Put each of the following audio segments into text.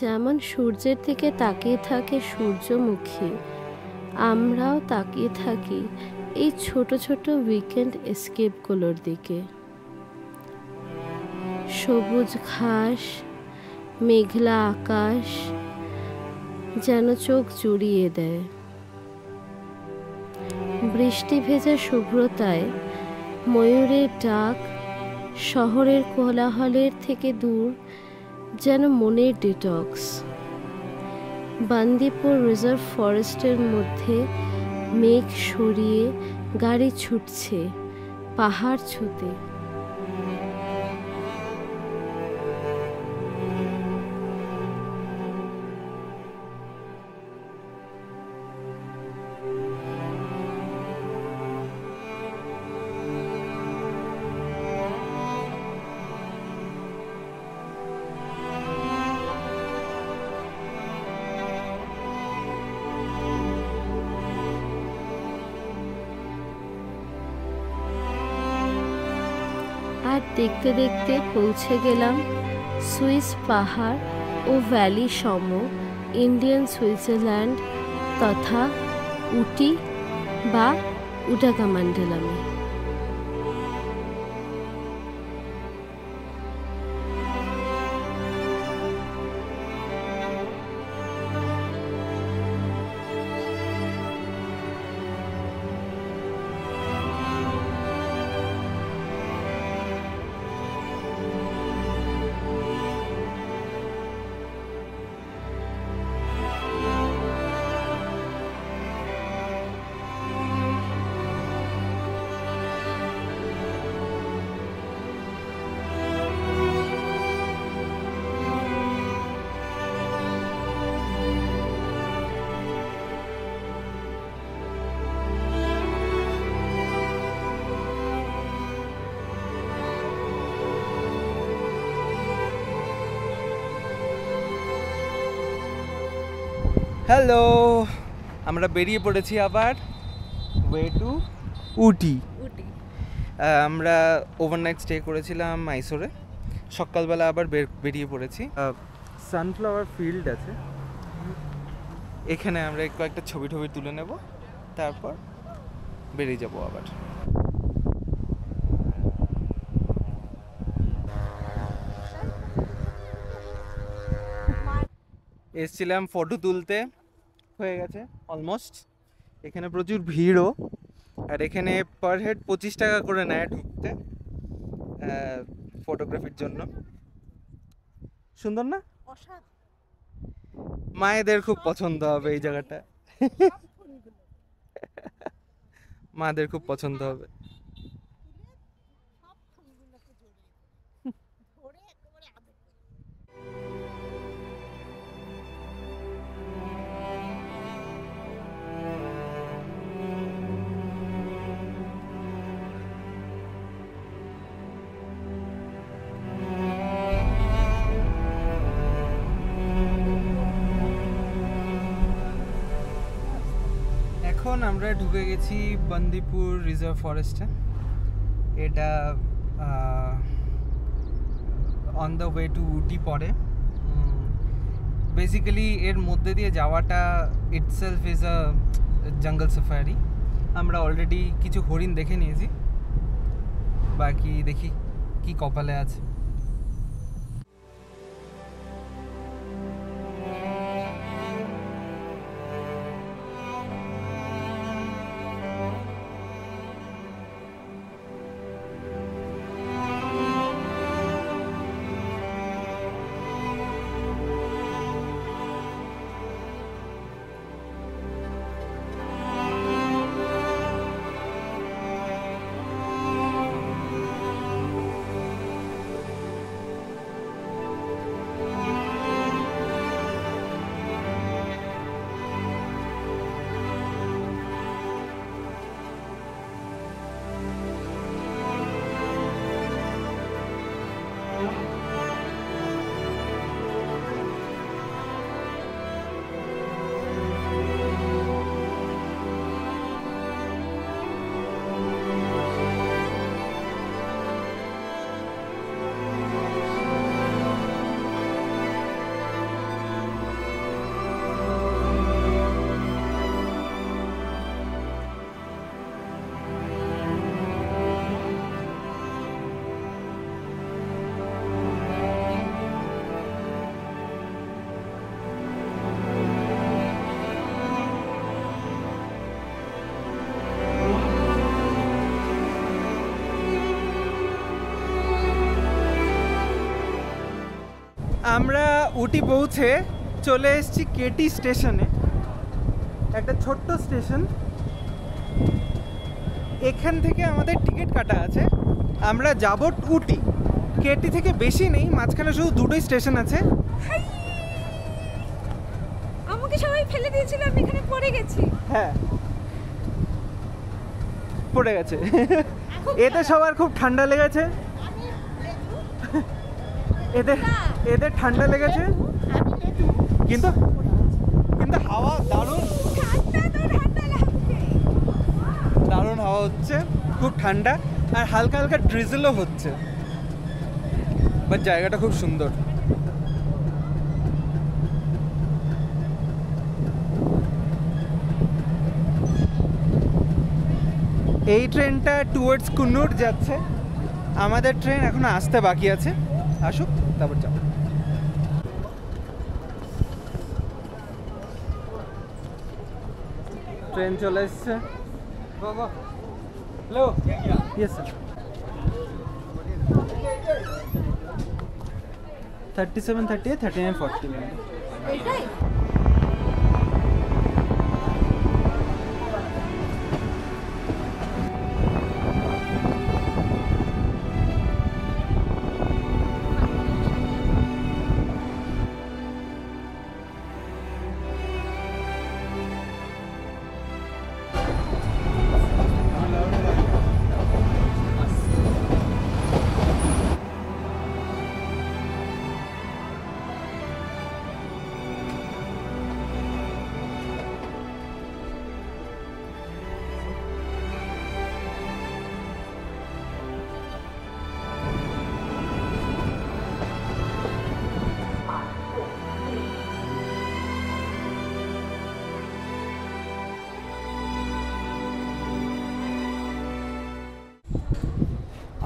যেমন সূর্যের দিকে তাকিয়ে থাকে সূর্যমুখী, আমরাও তাকিয়ে থাকি এই ছোট ছোট উইকেন্ড এস্কেপগুলোর দিকে। সবুজ ঘাস, মেঘলা আকাশ যেন চোখ জুড়িয়ে দেয়। বৃষ্টি ভেজা শুভ্রতায় ময়ূরের ডাক শহরের কোলাহলের থেকে দূর, যেন মনের ডিটক্স। বান্দিপুর রিজার্ভ ফরেস্টের মধ্যে মেঘ সরিয়ে গাড়ি ছুটছে পাহাড় ছুঁতে। আর দেখতে দেখতে পৌঁছে গেলাম সুইস পাহাড় ও ভ্যালি সম ইন্ডিয়ান সুইজারল্যান্ড তথা উটি বা উডাগামান্ডালামে। হ্যালো, আমরা বেরিয়ে পড়েছি আবার ওয়ে টু উটি। আমরা ওভারনাইট স্টে করেছিলাম মাইসোরে, সকালবেলা আবার বেরিয়ে পড়েছি। সানফ্লাওয়ার ফিল্ড আছে এখানে, আমরা কয়েকটা ছবি তুলে নেব, তারপর বেরিয়ে যাব আবার। এসছিলাম ফটো তুলতে, হয়ে গেছে অলমোস্ট। এখানে প্রচুর ভিড়ও, আর এখানে পার হেড 25 টাকা করে নেয় ঢুকতে ফটোগ্রাফির জন্য। সুন্দর না? মায়েদের খুব পছন্দ হবে এই জায়গাটা, মাদের খুব পছন্দ হবে। এখন আমরা ঢুকে গেছি বান্দিপুর রিজার্ভ ফরেস্টে। এটা অন দ্য ওয়ে টু উটি পড়ে। বেসিক্যালি এর মধ্যে দিয়ে যাওয়াটা ইটসেলফ ইজ আ জঙ্গল সাফারি। আমরা অলরেডি কিছু হরিণ দেখে নিয়েছি, বাকি দেখি কি কপালে আছে। আমরা উটি পৌঁছে চলে এসেছি কেটি স্টেশনে, একটা ছোট্ট স্টেশন। এখান থেকে আমাদের টিকিট কাটা আছে, আমরা যাব উটি। কেটি থেকে বেশি নেই, মাঝখানে শুধু দুটোই স্টেশন আছে। আমাকে সবাই ফেলে দিয়েছিল, আমি এখানে পড়ে গেছি। হ্যাঁ, পড়ে গেছে। এতে সবার খুব ঠান্ডা লেগেছে, এদের ঠান্ডা লেগেছে, কিন্তু কিন্তু হাওয়া দারুণ দারুণ হাওয়া হচ্ছে, খুব ঠান্ডা, আর হালকা হালকা ড্রিজলও হচ্ছে, বাট জায়গাটা খুব সুন্দর। এই ট্রেনটা টুয়ার্ডস কুন্নুর যাচ্ছে, আমাদের ট্রেন এখনো আসতে বাকি আছে, আসুক তারপর যাব। ট্রেন চলে এসছে। Hello, yes sir. 37, 38, 39, 40 এটাই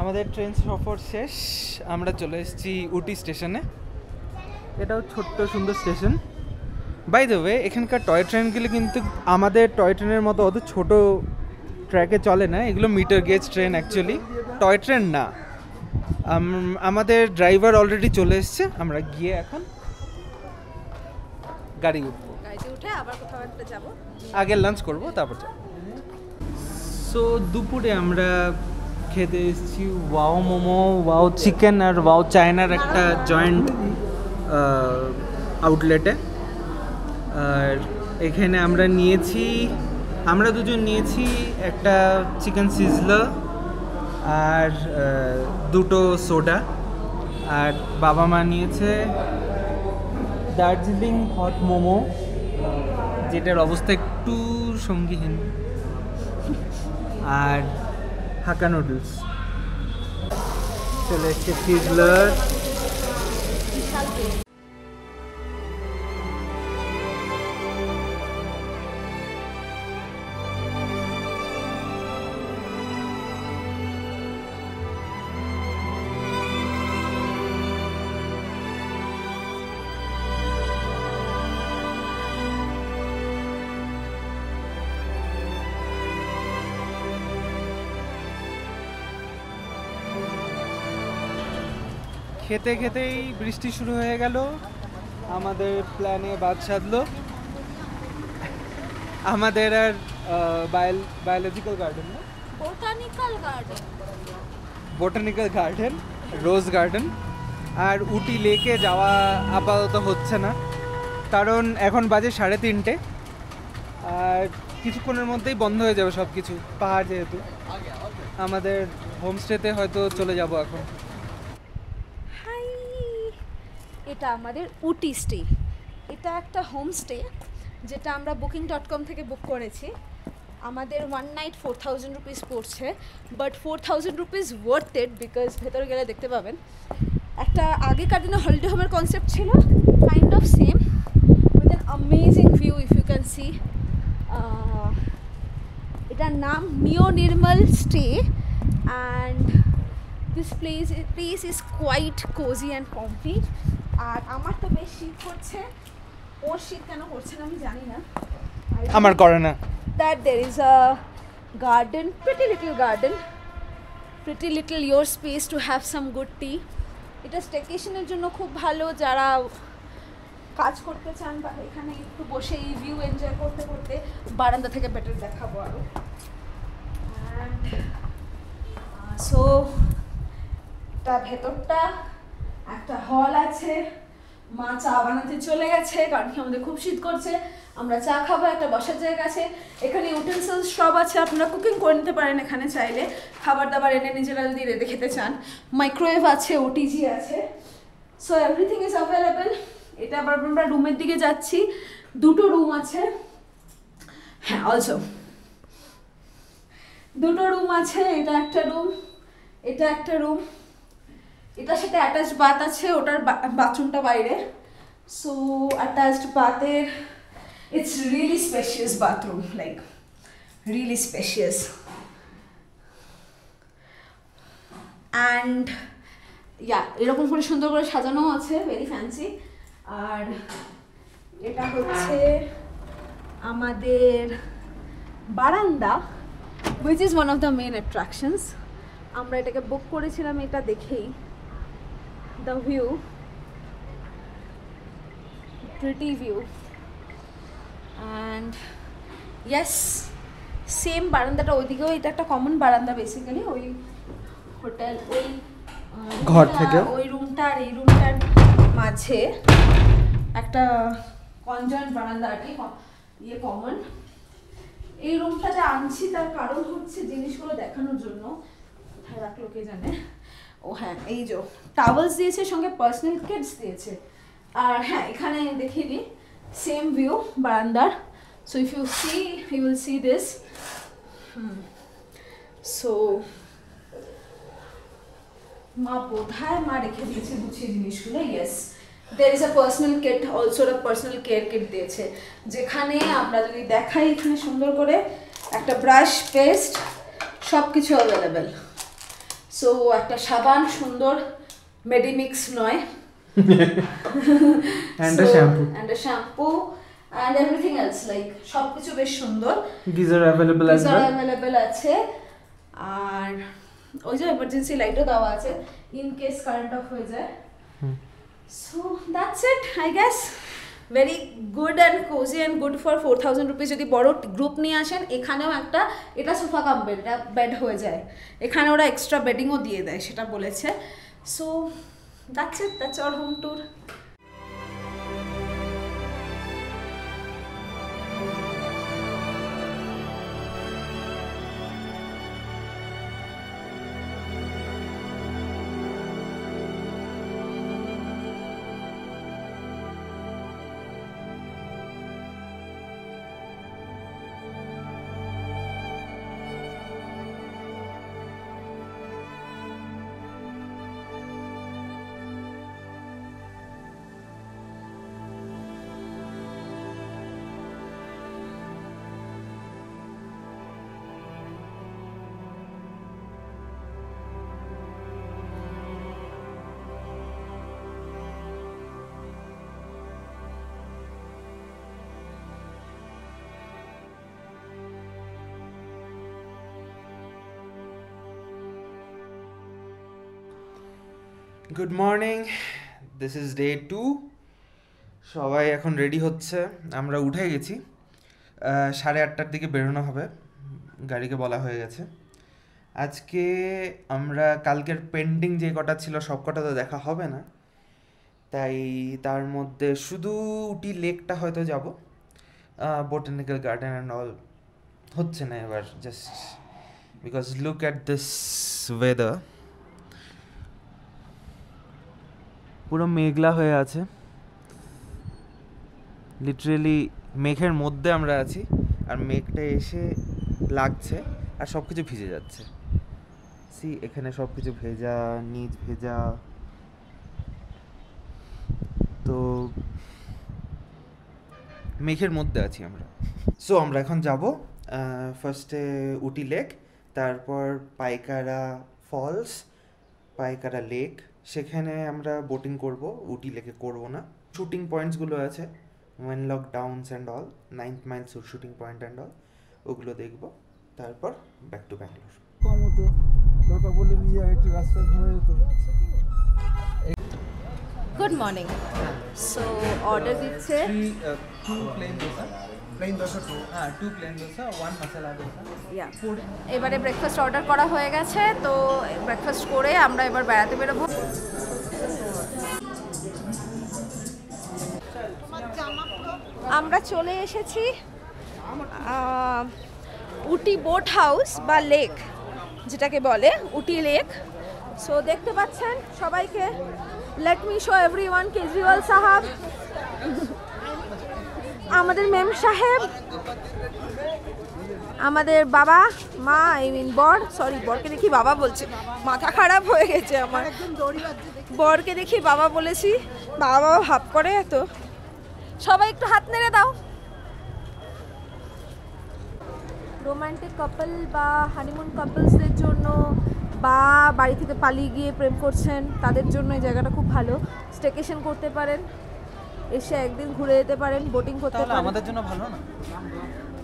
আমাদের ট্রেন সফর শেষ, আমরা চলে এসেছি উটি স্টেশনে। এটাও ছোট্ট সুন্দর স্টেশন। বাই দ্য ওয়ে, এখানকার টয় ট্রেনগুলি কিন্তু আমাদের টয় ট্রেনের মতো অত ছোট ট্র্যাকে চলে না, এগুলো meter gauge train, actually toy train না। আমাদের ড্রাইভার অলরেডি চলে এসছে, আমরা গিয়ে এখন গাড়ি উঠবো, গাড়িতে উঠে আবার কোথাও একটা যাব, আগে লাঞ্চ করবো তারপর যাব। সো দুপুরে আমরা খেতে এসেছি ওয়াও মোমো, ওয়াও চিকেন আর ওয়াও চায়নার একটা জয়েন্ট আউটলেটে। আর এখানে আমরা দুজন নিয়েছি একটা চিকেন সিজলার আর দুটো সোডা, আর বাবা মা নিয়েছে দার্জিলিং হট মোমো, যেটার অবস্থা একটু সঙ্গীহীন, আর হাক্কা নুডলস। চলে এসছে সিজলার। খেতে খেতেই বৃষ্টি শুরু হয়ে গেল, আমাদের প্ল্যানে বাদ সাধলো। আমাদের আর বায়োলজিক্যাল গার্ডেন না, বোটানিক্যাল গার্ডেন, রোজ গার্ডেন আর উটি লেকে যাওয়া আপাতত হচ্ছে না, কারণ এখন বাজে 3:30, আর কিছুক্ষণের মধ্যেই বন্ধ হয়ে যাবে সব কিছু, পাহাড় যেহেতু। আমাদের হোমস্টেতে হয়তো চলে যাব এখন। এটা আমাদের উটি স্টে, এটা একটা হোমস্টে যেটা আমরা booking.com থেকে বুক করেছি। আমাদের 1 নাইট 4000 রুপিস পড়ছে, but 4000 rupees worth it, because ভেতরে গেলে দেখতে পাবেন একটা আগেকার দিনে হলিডে হোমের কনসেপ্ট ছিল, kind of same, with an amazing view if you can see. এটার নাম neo Nirmal stay, and this place is quite cosy and comfy. আর আমার তো বেশ শীত করছে, ওর শীত কেন করছে না আমি জানি না, আমার করে না। That there is a garden, pretty little your space to have some good tea, এটা স্টেকেশনের জন্য খুব ভালো, যারা কাজ করতে চান বা এখানে একটু বসে এই ভিউ এনজয় করতে করতে। বারান্দা থেকে বেটার দেখাবো আরও। সো এটা ভেতরটা, একটা হল আছে। মা চা বানাতে চলে গেছে কারণ কি আমাদের খুব শীত করছে। আমরা চা খাবো, একটা বসার জায়গা আছে, এখানে ইউটেন্সিলস সব আছে, আপনারা কুকিং করে নিতে পারেন এখানে চাইলে, খাবার দাবার এনে নিজেরা যদি রেঁধে খেতে চান। মাইক্রোওয়েভ আছে, ওটিজি আছে, সো এভরিথিং ইজ অ্যাভেলেবেল। এটা আবার আমরা রুমের দিকে যাচ্ছি, দুটো রুম আছে। হ্যাঁ, অলসো দুটো রুম আছে, এটা একটা রুম, এটা একটা রুম, এটার সাথে অ্যাটাচড বাথ আছে, ওটার বাথরুমটা বাইরে। সো অ্যাটাচড বাথের it's really spacious bathroom, like really spacious. And yeah, এরকম করে সুন্দর করে সাজানো আছে, ভেরি ফ্যান্সি। আর এটা হচ্ছে আমাদের বারান্দা, which is one of the main attractions. আমরা এটাকে বুক করেছিলাম এটা দেখেই। The view, pretty view, and yes, same বারান্দাটা ওইদিকেও, এটা একটা কমন বারান্দা বেসিক্যালি, ওই হোটেল ওই ঘর থেকে ওই রুমটা আর এই রুমটার মাঝে একটা কনজয়েন্ট বারান্দা আর কি, ইয়ে কমন। এই রুমটাতে আনছি তার কারণ হচ্ছে জিনিসগুলো দেখানোর জন্য। কোথায় রাখলো কে জানে। ও হ্যাঁ, এই যে টাওয়েলস দিয়েছে, সঙ্গে পার্সোনাল কিডস দিয়েছে। আর হ্যাঁ, এখানে দেখিয়ে দিই সেম ভিউ বারান্দার। So if you see, you will see this. So মা বোধহয় মা রেখে দিয়েছে গুছিয়ে জিনিসগুলো। Yes, there is a personal kit, also a personal care kit দিয়েছে, যেখানে আমরা যদি দেখাই এখানে সুন্দর করে একটা ব্রাশ, পেস্ট, সব কিছু অ্যাভেলেবেল। সো একটা সাবান, সুন্দর মেডিমিক্স নয়, and a shampoo and everything else, like সব কিছু বেশ সুন্দর। গিজার অ্যাভেলেবল আছে। আর ওই যে এমার্জেন্সি লাইটও দেওয়া আছে ইন কেস কারেন্ট অফ হয়ে যায়। So that's it, I guess. Very good and cozy and good for 4000 rupees. যদি বড় গ্রুপ নিয়ে আসেন, এখানেও একটা, এটা সোফা কাম বেড, এটা বেড হয়ে যায়, এখানে ওরা এক্সট্রা বেডিংও দিয়ে দেয়, সেটা বলেছে। So that's it, that's our home tour. Good morning, this is day 2। সবাই এখন রেডি হচ্ছে, আমরা উঠে গেছি। 8:30টার দিকে বেরোনো হবে, গাড়িকে বলা হয়ে গেছে। আজকে আমরা কালকের পেন্ডিং যে কটা ছিল সব কটা তো দেখা হবে না, তাই তার মধ্যে শুধু উটি লেকটা হয়তো যাব, বোটানিক্যাল গার্ডেন অ্যান্ড অল হচ্ছে না এবার, just because look at this weather, পুরো মেঘলা হয়ে আছে, লিটারেলি মেঘের মধ্যে আমরা আছি, আর মেঘটা এসে লাগছে আর সব কিছু ভিজে যাচ্ছে। সি, এখানে সব কিছু ভেজা, নিচ ভেজা, তো মেঘের মধ্যে আছি আমরা। সো আমরা এখন যাব ফার্স্টে উটি লেক, তারপর পাইকারা ফলস, পাইকারা লেক, সেখানে আমরা বোটিং করব, উটি লেকে করব না। শুটিং পয়েন্টসগুলো আছে, Wenlock downs and all, 9th mile shooting point and all, ওগুলো দেখব, তারপর ব্যাক টু ব্যাঙ্গালোর। কম হতো, দরকার বলে নিয়ে একটু রাস্তা ঘুরে যেত। Good morning. সো অর্ডার দিচ্ছে two plain dosa, two plain dosa, 1 masala dosa. এবারে ব্রেকফাস্ট অর্ডার করা হয়ে গেছে, তো ব্রেকফাস্ট করে আমরা এবার বেড়াতে বেরোবো। আমরা চলে এসেছি উটি বোট হাউস বা লেক, যেটাকে বলে উটি লেক। সো দেখতে পাচ্ছেন সবাইকে। Let me show everyone Kejriwal সাহাব, আমাদের মেম সাহেব, আমাদের বাবা মা, আই মিন বর, সরি বরকে দেখি বাবা বলছি, মাথা খারাপ হয়ে গেছে আমার। বরকে দেখি বাবা বলেছি, বাবা বাবা ভাব করে এত। সবাই একটু হাত নেড়ে দাও। রোমান্টিক কাপল বা হানিমুন কাপলসদের জন্য বা বাড়ি থেকে পালিয়ে গিয়ে প্রেম করছেন তাদের জন্য এই জায়গাটা খুব ভালো। স্টেকেশন করতে পারেন, এসে একদিন ঘুরে যেতে পারেন, বোটিং করতে পারেন। আমাদের জন্য ভালো না?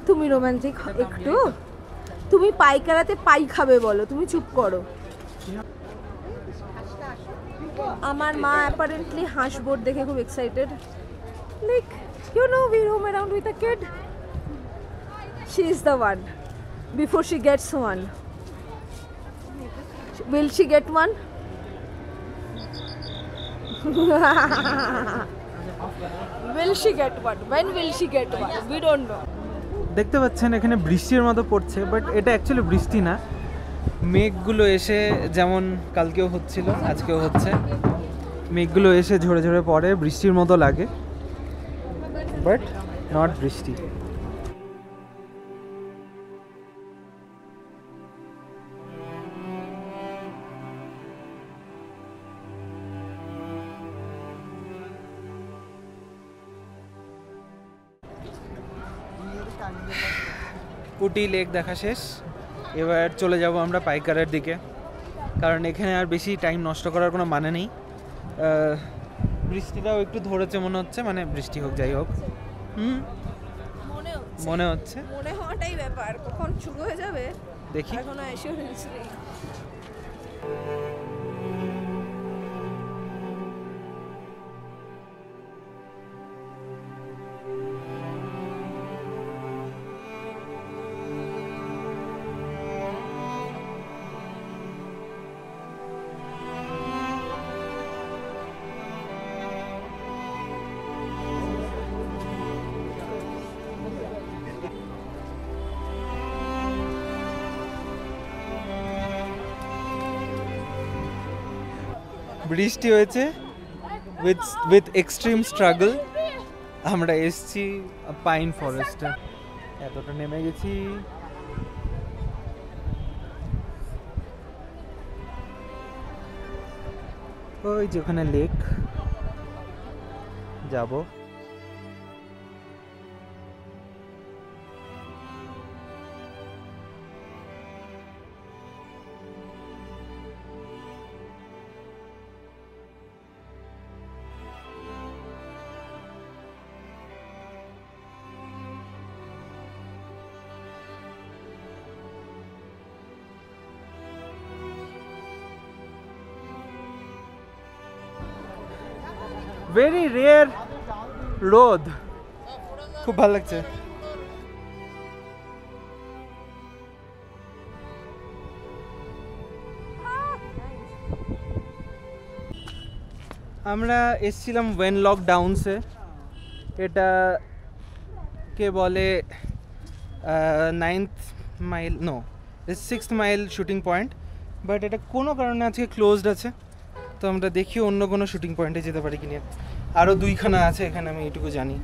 তুমি রোমান্টিক একটু, তুমি পাইকারাতে পাই খাবে বলো, তুমি চুপ করো। আমার মা অ্যাপারেন্টলি হাঁস বোট দেখে খুব excited. Like you know we roam around with a kid. She is the one. Before she gets one. Will she get one? Will she get one? When will she get one? We don't know. দেখতে পাচ্ছেন এখানে বৃষ্টির মতো পড়ছে, but এটা actually বৃষ্টি না। মেঘগুলো এসে যেমন কালকেও হচ্ছিল, আজকেও হচ্ছে, মেঘগুলো এসে ঝরে ঝরে পড়ে, বৃষ্টির মতো লাগে, বাট নট বৃষ্টি। উটি লেক দেখা শেষ, এবার চলে যাব আমরা পাইকারের দিকে, কারণ এখানে আর বেশি টাইম নষ্ট করার কোনো মানে নেই। বৃষ্টিটাও একটু ধরেছে মনে হচ্ছে, মানে বৃষ্টি হোক যাই হোক, মনে হচ্ছে মনে হওয়াটাই ব্যাপার, কখন শুরু হয়ে যাবে দেখি। কোনো অ্যাসিওরেন্স নেই। বৃষ্টি হয়েছে উইথ এক্সট্রিম স্ট্রাগল। আমরা এসছি পাইন ফরেস্টে, এতটা নেমে গেছি। ওই যে ওখানে লেক, যাব। ভেরি রেয়ার রোদ, খুব ভালো লাগছে। আমরা এসেছিলাম ওয়েনলক ডাউনসে, এটা কে বলে 9th mile, no 6th mile shooting point, but এটা কোনো কারণে আজকে ক্লোজড আছে। তো আমরা দেখি অন্য কোনো শুটিং পয়েন্টে যেতে পারি কিনা। আরও 2খানা আছে এখানে, আমি এইটুকু জানি।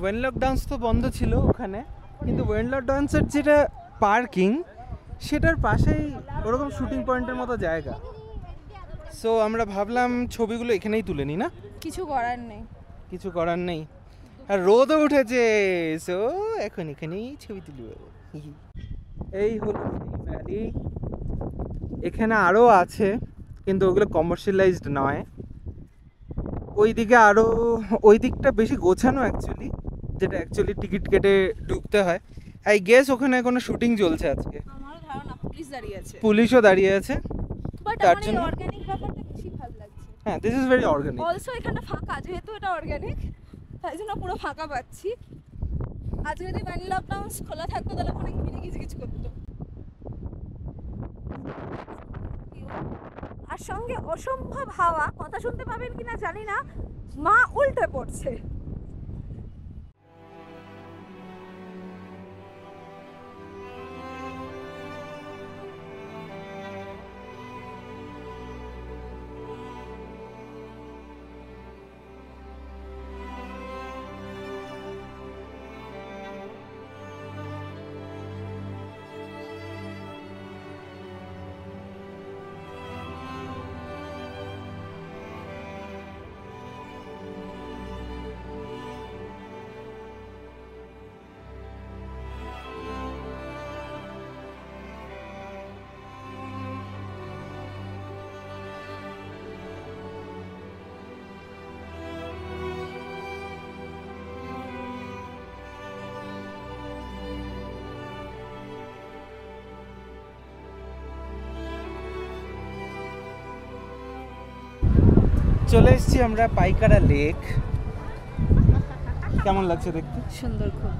ওয়েনলক ডাউন্স তো বন্ধ ছিল ওখানে, কিন্তু ওয়েনলক ডাউন্সের যেটা পার্কিং, সেটার পাশেই ওরকম শুটিং পয়েন্টের মতো জায়গা। সো আমরা ভাবলাম ছবিগুলো এখানেই তুলে নিই, না কিছু করার নেই, কিছু করার নেই। আর রোদও উঠেছে, সো এখন এখানেই ছবি তুলব। এই হলো ভ্যালি। এখানে আরও আছে, কিন্তু ওগুলো কমার্শিয়ালাইজড নয়। ওই দিকে আরও, ওই দিকটা বেশি গোছানো অ্যাকচুয়ালি, যেটা অ্যাকচুয়ালি টিকিট কেটে ঢুকতে হয়। আই গেস ওখানে কোনো শুটিং চলছে আজকে। আমার ধারণা পুলিশ দাঁড়িয়ে আছে, পুলিশও দাঁড়িয়ে আছে, বাট তার আমার জন্য অর্গানিক ব্যাপারটা বেশি ভালো লাগছে। হ্যাঁ, this is very organic. Also এখানে ফাঁকা, যেহেতু এটা অর্গানিক তাই জন্য পুরো ফাঁকা পাচ্ছি। আজ যদি ভ্যানিলা প্লাউন্স খোলা থাকতো তাহলে অনেক ভিড়ে গিজগিজ করতো। আর সঙ্গে অসম্ভব হাওয়া, কথা শুনতে পাবেন কিনা জানি না, মা উল্টে পড়ছে। চলে এসেছি আমরা পাইকারা লেক। কেমন লাগছে দেখতে? সুন্দর খুব।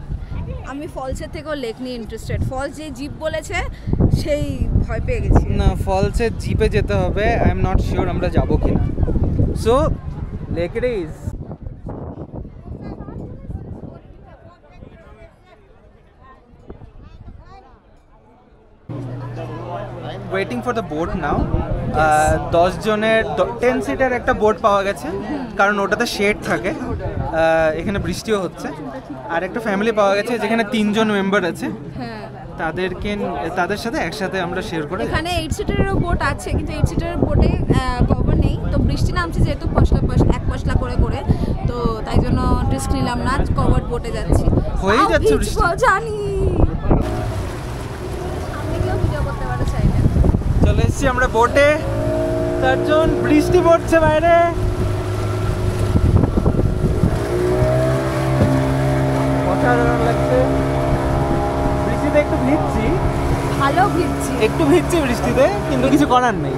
আমি ফলসের থেকেও লেক নিয়ে ইন্টারেস্টেড। ফলস যে জিপ বলেছে সেই ভয় পেয়ে গেছি। না, ফলসের জিপে যেতে হবে, আই এম নট শিওর আমরা যাবো কিনা। So lake it is. Waiting for the boat now. 10 জনের 10 সিটার একটা বোট পাওয়া গেছে, কারণ ওটাতে শেড থাকে। এখানে বৃষ্টিও হচ্ছে। আর একটা ফ্যামিলি পাওয়া গেছে যেখানে 3 জন মেম্বার আছে, হ্যাঁ, তাদের সাথে একসাথে আমরা শেয়ার করে। এখানে 8 সিটারেরও বোট আছে, কিন্তু 8 সিটারের বোটে কভার নেই। তো বৃষ্টি নামছে যেহেতু এক পশলা করে করে, তো তাই জন্য রিস্ক নিলাম না, কভার বোটে যাচ্ছি। হয়েই যাচ্ছে বৃষ্টি, জানি। আমি কেউ ভিডিও করতে পারো চাইলে। চলে এসেছি আমরা বোটে, তার জন্য বৃষ্টি পড়ছে বাইরে। অসাধারণ লাগছে। বৃষ্টিতে একটু ভিজছি, ভালো ভিজছি। একটু ভিজছি বৃষ্টিতে, কিন্তু কিছু করার নেই।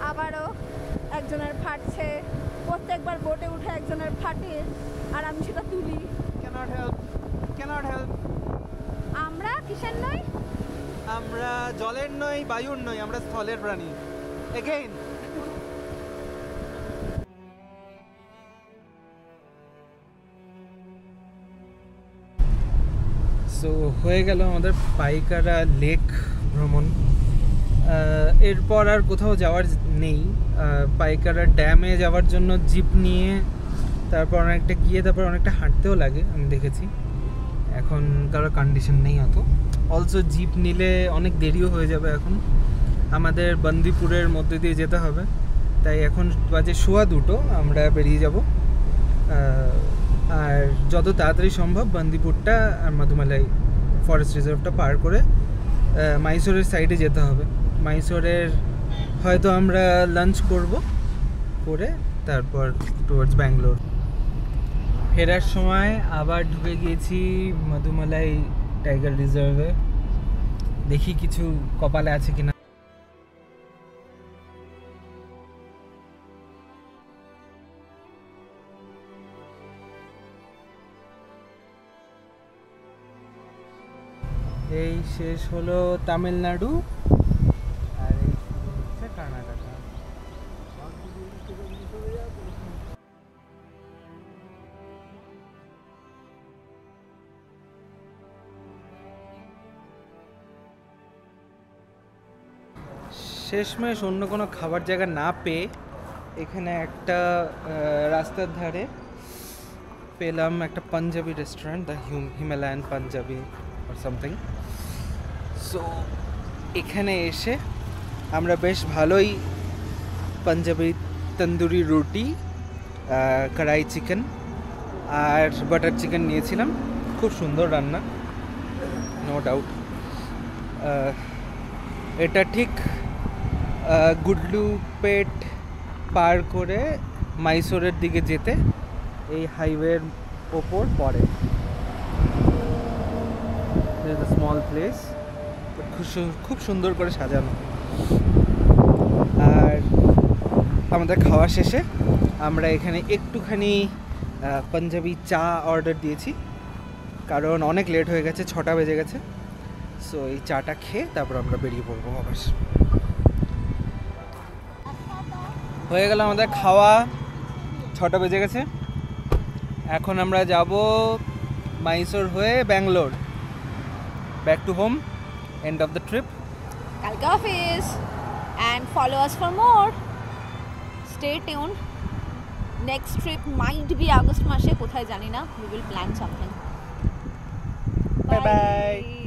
আবারও একজনের ফাটছে, প্রত্যেকবার বোটে উঠে একজনের ফাটে আর আমি সেটা তুলি। Cannot help. আমরা কিসের নই? আমরা জলের নই, বায়ুর নই, আমরা স্থলের প্রাণী। Again. সো হয়ে গেল আমাদের পাইকারা লেক ভ্রমণ। এরপর আর কোথাও যাওয়ার নেই। পাইকারা ড্যামে যাওয়ার জন্য জিপ নিয়ে তারপর অনেকটা হাঁটতেও লাগে, আমি দেখেছি। এখন কারোর কন্ডিশন নেই অত। অলসো জিপ নিলে অনেক দেরিও হয়ে যাবে। এখন আমাদের বন্দিপুরের মধ্যে দিয়ে যেতে হবে, তাই এখন বাজে 1:15 আমরা বেরিয়ে যাব। আর যত তাড়াতাড়ি সম্ভব বন্দিপুরটা আর মধুমালাই ফরেস্ট রিজার্ভটা পার করে মাইসোরের সাইডে যেতে হবে। মাইসোরের হয়তো আমরা লাঞ্চ করে তারপর টুয়ার্ডস ব্যাঙ্গালোর। ফেরার সময় আবার ঢুকে গিয়েছি মধুমালাই টাইগার রিজার্ভে, দেখি কিছু কপালে আছে কিনা। এই শেষ হলো তামিলনাড়ু আর এই শুরু হচ্ছে কর্ণাটক। শেষমেশ অন্য কোনো খাবার জায়গা না পেয়ে এখানে একটা রাস্তার ধারে পেলাম একটা Punjabi restaurant, the Himalayan Punjabi or something. So এখানে এসে আমরা বেশ ভালোই পাঞ্জাবি তন্দুরি রুটি, কড়াই চিকেন আর বাটার চিকেন নিয়েছিলাম। খুব সুন্দর রান্না, নো ডাউট। এটা ঠিক গুডলুপেট পার করে মাইসোরের দিকে যেতে এই হাইওয়ের ওপর পড়ে। স্মল প্লেস, খুব সুন্দর করে সাজানো। আর আমাদের খাওয়া শেষে আমরা এখানে একটুখানি পাঞ্জাবি চা অর্ডার দিয়েছি, কারণ অনেক লেট হয়ে গেছে, 6টা বেজে গেছে। সো এই চাটা খেয়ে তারপর আমরা বেরিয়ে পড়বো আবার। হয়ে গেল আমাদের খাওয়া, 6টা বেজে গেছে। এখন আমরা যাব মাইসোর হয়ে Bangalore, back to home, end of the trip. কালকে office, and follow us for more. Stay tuned. Next trip might be August মাসে, কোথায় জানি না. We will plan something. Bye bye.